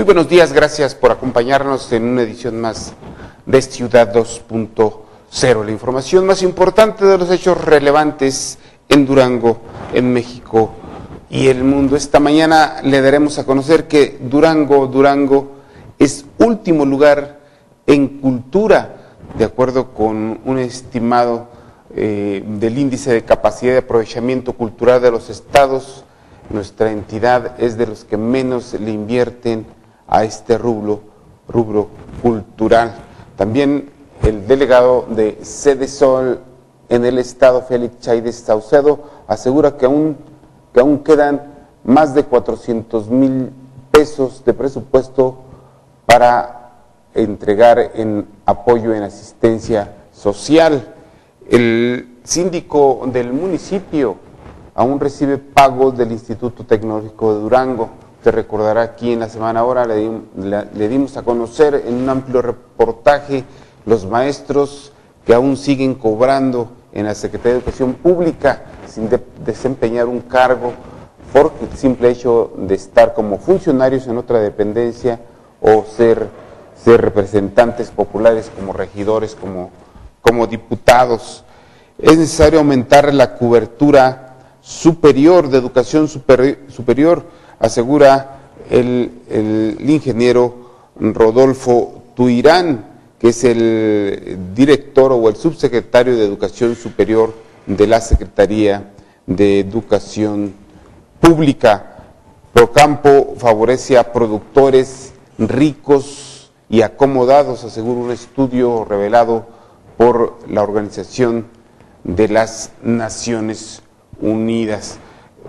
buenos días, gracias por acompañarnos en una edición más de Ciudad 2.0, la información más importante de los hechos relevantes en Durango, en México y el mundo. Esta mañana le daremos a conocer que Durango es último lugar en cultura, de acuerdo con un estimado del índice de capacidad de aprovechamiento cultural de los estados. Nuestra entidad es de los que menos le invierten a este rubro cultural. También el delegado de Sede Sol en el estado, Félix Chaides Saucedo, asegura que aún quedan más de 400,000 pesos de presupuesto para entregar en apoyo en asistencia social. El síndico del municipio aún recibe pagos del Instituto Tecnológico de Durango. Te recordará aquí en la semana ahora le dimos a conocer en un amplio reportaje los maestros que aún siguen cobrando en la Secretaría de Educación Pública sin desempeñar un cargo por el simple hecho de estar como funcionarios en otra dependencia o ser representantes populares como regidores, como diputados. Es necesario aumentar la cobertura superior de educación superior, asegura el ingeniero Rodolfo Tuirán, que es el director o el subsecretario de Educación Superior de la Secretaría de Educación Pública. Procampo favorece a productores ricos y acomodados, asegura un estudio revelado por la Organización de las Naciones Unidas.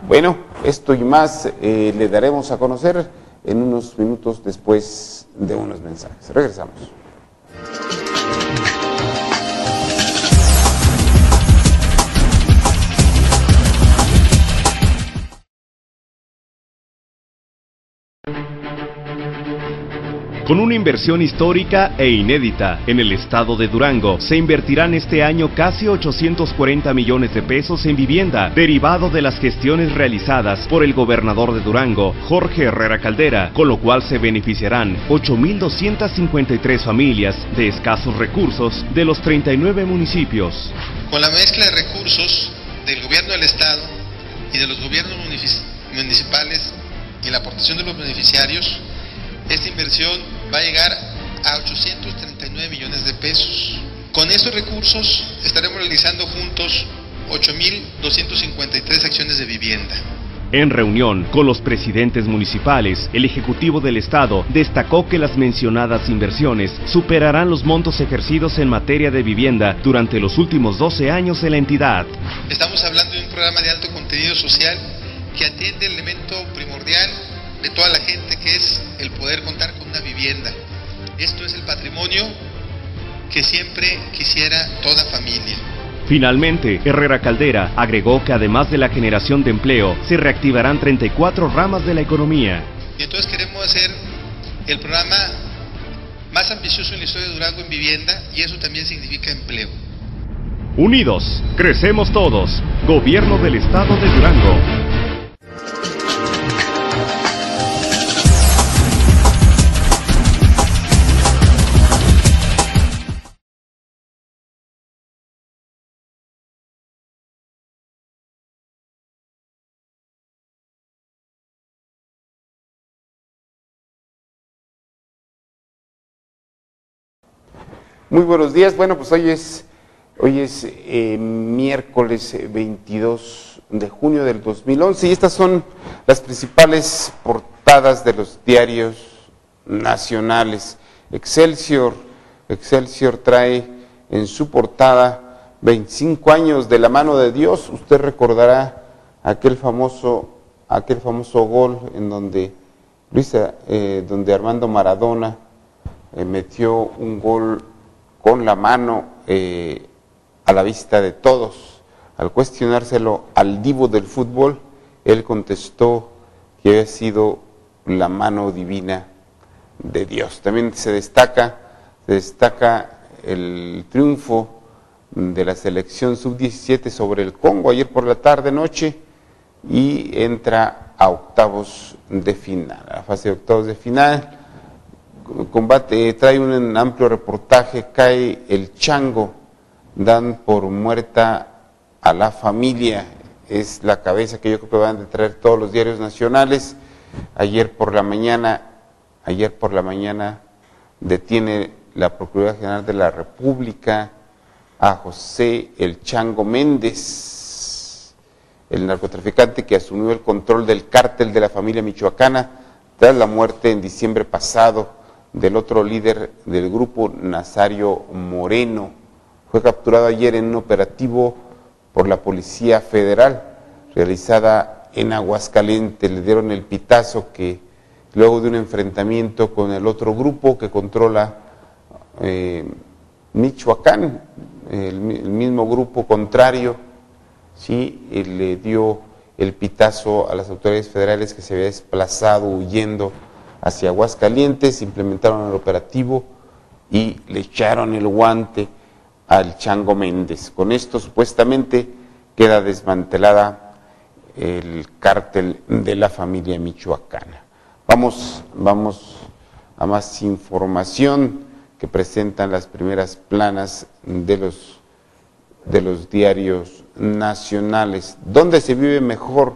Bueno, esto y más le daremos a conocer en unos minutos después de unos mensajes. Regresamos. Con una inversión histórica e inédita en el estado de Durango, se invertirán este año casi 840 millones de pesos en vivienda, derivado de las gestiones realizadas por el gobernador de Durango, Jorge Herrera Caldera, con lo cual se beneficiarán 8,253 familias de escasos recursos de los 39 municipios. Con la mezcla de recursos del gobierno del estado y de los gobiernos municipales y la aportación de los beneficiarios, esta inversión va a llegar a 839 millones de pesos. Con estos recursos estaremos realizando juntos 8,253 acciones de vivienda. En reunión con los presidentes municipales, el Ejecutivo del Estado destacó que las mencionadas inversiones superarán los montos ejercidos en materia de vivienda durante los últimos 12 años en la entidad. Estamos hablando de un programa de alto contenido social que atiende el elemento primordial de toda la gente, que es el poder contar con una vivienda. Esto es el patrimonio que siempre quisiera toda familia. Finalmente, Herrera Caldera agregó que además de la generación de empleo, se reactivarán 34 ramas de la economía. Y entonces queremos hacer el programa más ambicioso en la historia de Durango en vivienda, y eso también significa empleo. Unidos, crecemos todos. Gobierno del Estado de Durango. Muy buenos días. Bueno, pues hoy es miércoles 22 de junio del 2011 y estas son las principales portadas de los diarios nacionales. Excelsior trae en su portada 25 años de la mano de Dios. Usted recordará aquel famoso gol en donde donde Armando Maradona metió un gol con la mano a la vista de todos. Al cuestionárselo al divo del fútbol, él contestó que había sido la mano divina de Dios. También se destaca el triunfo de la selección sub-17 sobre el Congo ayer por la tarde-noche y entra a octavos de final, a la fase de octavos de final. combate, trae un amplio reportaje, cae el chango, dan por muerta a la familia, es la cabeza que yo creo que van a traer todos los diarios nacionales. Ayer por la mañana detiene la Procuraduría General de la República a José El Chango Méndez, el narcotraficante que asumió el control del cártel de la familia michoacana tras la muerte en diciembre pasado del otro líder del grupo, Nazario Moreno. Fue capturado ayer en un operativo por la Policía Federal realizada en Aguascalientes. Le dieron el pitazo que luego de un enfrentamiento con el otro grupo que controla Michoacán, el mismo grupo contrario, sí, le dio el pitazo a las autoridades federales que se había desplazado huyendo hacia Aguascalientes, implementaron el operativo y le echaron el guante al Chango Méndez. Con esto supuestamente queda desmantelada el cártel de la familia michoacana. Vamos a más información que presentan las primeras planas de los diarios nacionales. ¿Dónde se vive mejor?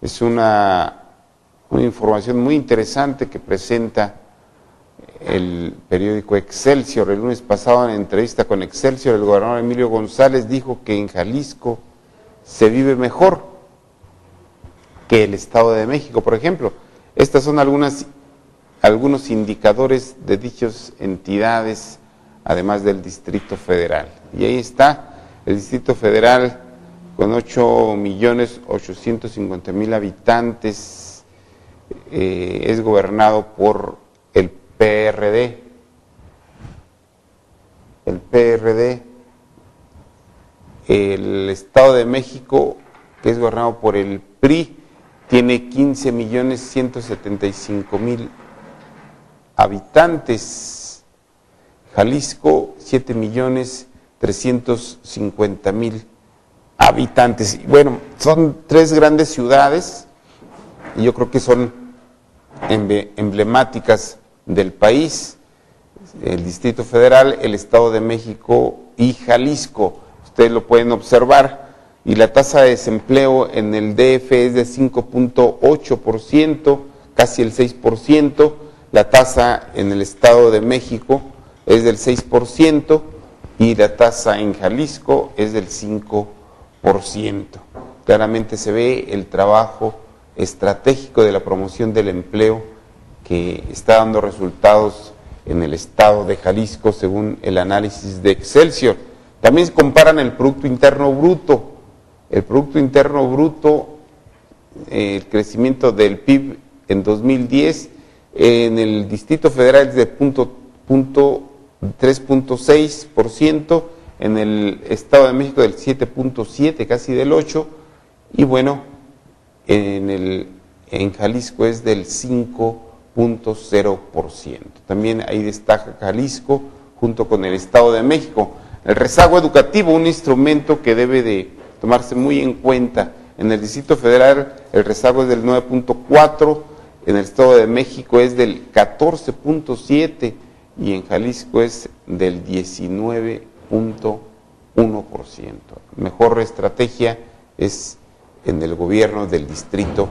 Es una información muy interesante que presenta el periódico Excelsior. El lunes pasado, en entrevista con Excelsior, el gobernador Emilio González dijo que en Jalisco se vive mejor que el Estado de México, por ejemplo. Estas son algunos indicadores de dichas entidades, además del Distrito Federal. Y ahí está el Distrito Federal con 8.850.000 habitantes, es gobernado por el PRD. El Estado de México, que es gobernado por el PRI, tiene 15.175.000 habitantes. Jalisco, 7.350.000 habitantes. Y bueno, son tres grandes ciudades y yo creo que son emblemáticas del país: el Distrito Federal, el Estado de México y Jalisco. Ustedes lo pueden observar. Y la tasa de desempleo en el DF es de 5.8%, casi el 6%. La tasa en el Estado de México es del 6% y la tasa en Jalisco es del 5%. Claramente se ve el trabajo estratégico de la promoción del empleo que está dando resultados en el Estado de Jalisco, según el análisis de Excelsior. También comparan el Producto Interno Bruto. El Producto Interno Bruto, el crecimiento del PIB en 2010, en el Distrito Federal es de 3.6%, en el Estado de México del 7.7%, casi del 8%, y bueno, en Jalisco es del 5.0%. También ahí destaca Jalisco junto con el Estado de México. El rezago educativo, un instrumento que debe de tomarse muy en cuenta. En el Distrito Federal el rezago es del 9.4%, en el Estado de México es del 14.7% y en Jalisco es del 19.1%. Mejor estrategia es en el gobierno del Distrito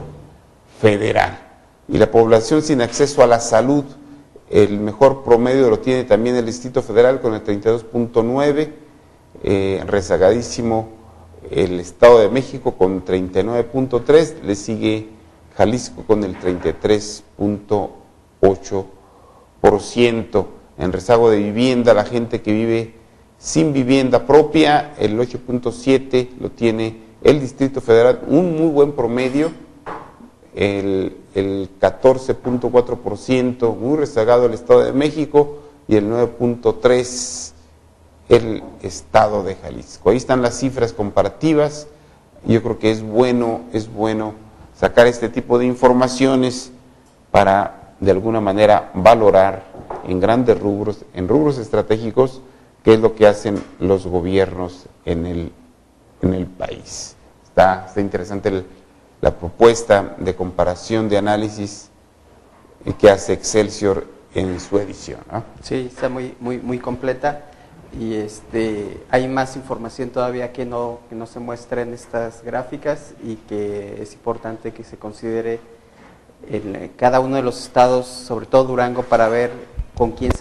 Federal. Y la población sin acceso a la salud, el mejor promedio lo tiene también el Distrito Federal con el 32.9%, rezagadísimo el Estado de México con 39.3%, le sigue Jalisco con el 33.8%. En rezago de vivienda, la gente que vive sin vivienda propia, el 8.7% lo tiene el Distrito Federal, un muy buen promedio, el 14.4%, muy rezagado el Estado de México, y el 9.3% el Estado de Jalisco. Ahí están las cifras comparativas. Yo creo que es bueno sacar este tipo de informaciones para de alguna manera valorar en grandes rubros, en rubros estratégicos, qué es lo que hacen los gobiernos en el país. Está interesante la propuesta de comparación, de análisis que hace Excelsior en su edición, ¿no? Sí, está muy completa, y hay más información todavía que no se muestra en estas gráficas, y que es importante que se considere cada uno de los estados, sobre todo Durango, para ver con quién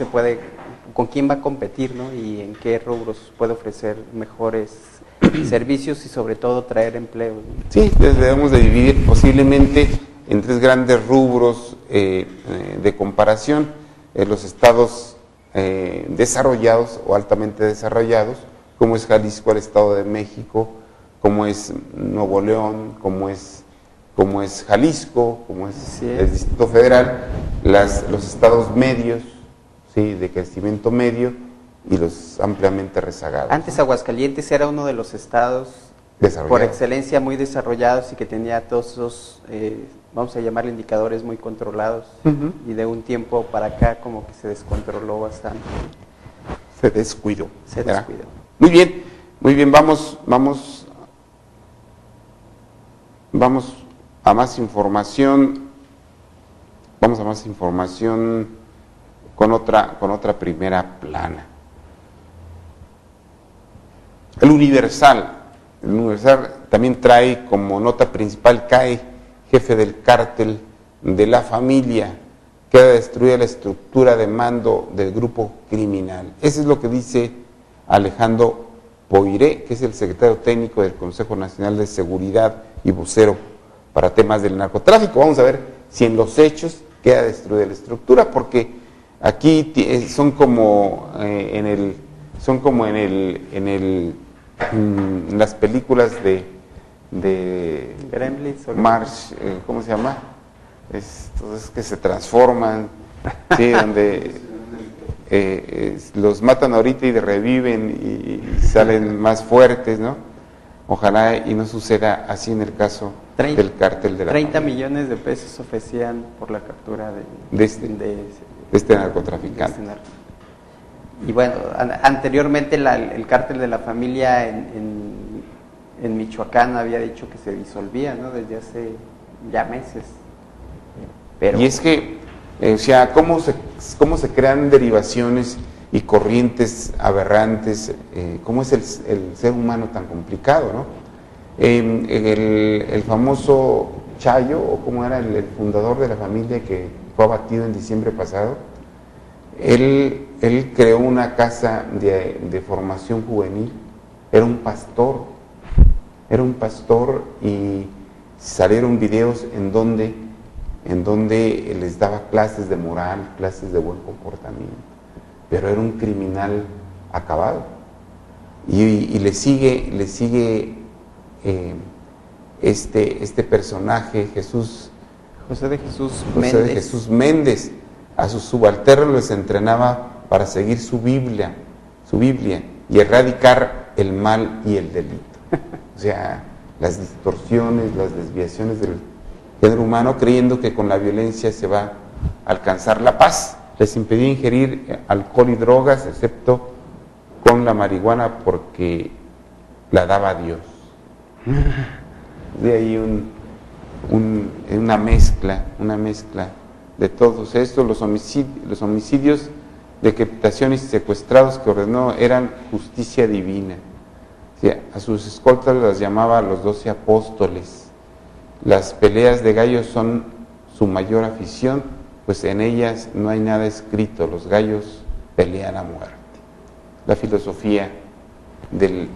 va a competir, ¿no? Y en qué rubros puede ofrecer mejores servicios y sobre todo traer empleo, ¿no? Sí, debemos de dividir posiblemente en 3 grandes rubros de comparación: los estados desarrollados o altamente desarrollados, como es Jalisco, el Estado de México, como es Nuevo León, como es Jalisco, como es el Distrito Federal, los estados medios, sí, de crecimiento medio, y los ampliamente rezagados. Antes Aguascalientes era uno de los estados por excelencia muy desarrollados y que tenía todos esos, vamos a llamarle indicadores muy controlados, y de un tiempo para acá como que se descontroló bastante. Se descuidó. Muy bien, vamos a más información. Vamos a más información con otra primera plana. El Universal también trae como nota principal: cae jefe del cártel de la familia, queda destruida la estructura de mando del grupo criminal. Eso es lo que dice Alejandro Poiré, que es el secretario técnico del Consejo Nacional de Seguridad y vocero para temas del narcotráfico. Vamos a ver si en los hechos queda destruida la estructura, porque aquí son como en las películas de Gremlins, Marsh, ¿cómo se llama? Estos que se transforman, ¿sí? Donde los matan ahorita y reviven y salen más fuertes, ¿no? Ojalá y no suceda así en el caso del cártel de la 30 millones de pesos ofrecían por la captura de este narcotraficante. Y bueno, anteriormente el cártel de la familia en Michoacán había dicho que se disolvía, ¿no? Desde hace ya meses. Y es que, o sea, ¿cómo se crean derivaciones y corrientes aberrantes? ¿Cómo es el ser humano tan complicado, no? El famoso Chayo, o como era el fundador de la familia que fue abatido en diciembre pasado, él creó una casa de formación juvenil. Era un pastor y salieron videos en donde les daba clases de moral, clases de buen comportamiento, pero era un criminal acabado. Y le sigue este personaje, José de Jesús Méndez. A sus subalternos les entrenaba para seguir su Biblia y erradicar el mal y el delito. O sea, las distorsiones, las desviaciones del género humano, creyendo que con la violencia se va a alcanzar la paz. Les impedía ingerir alcohol y drogas, excepto con la marihuana, porque la daba Dios. De ahí una mezcla de todos estos. Los homicidios, decapitaciones y secuestrados que ordenó eran justicia divina. O sea, a sus escoltas las llamaba los 12 apóstoles. Las peleas de gallos son su mayor afición, pues en ellas no hay nada escrito, los gallos pelean a muerte. La filosofía del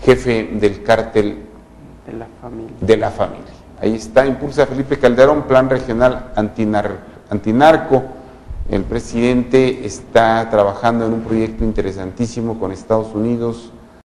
jefe del cártel de la familia. Ahí está, impulsa Felipe Calderón, plan regional antinarco. El presidente está trabajando en un proyecto interesantísimo con Estados Unidos,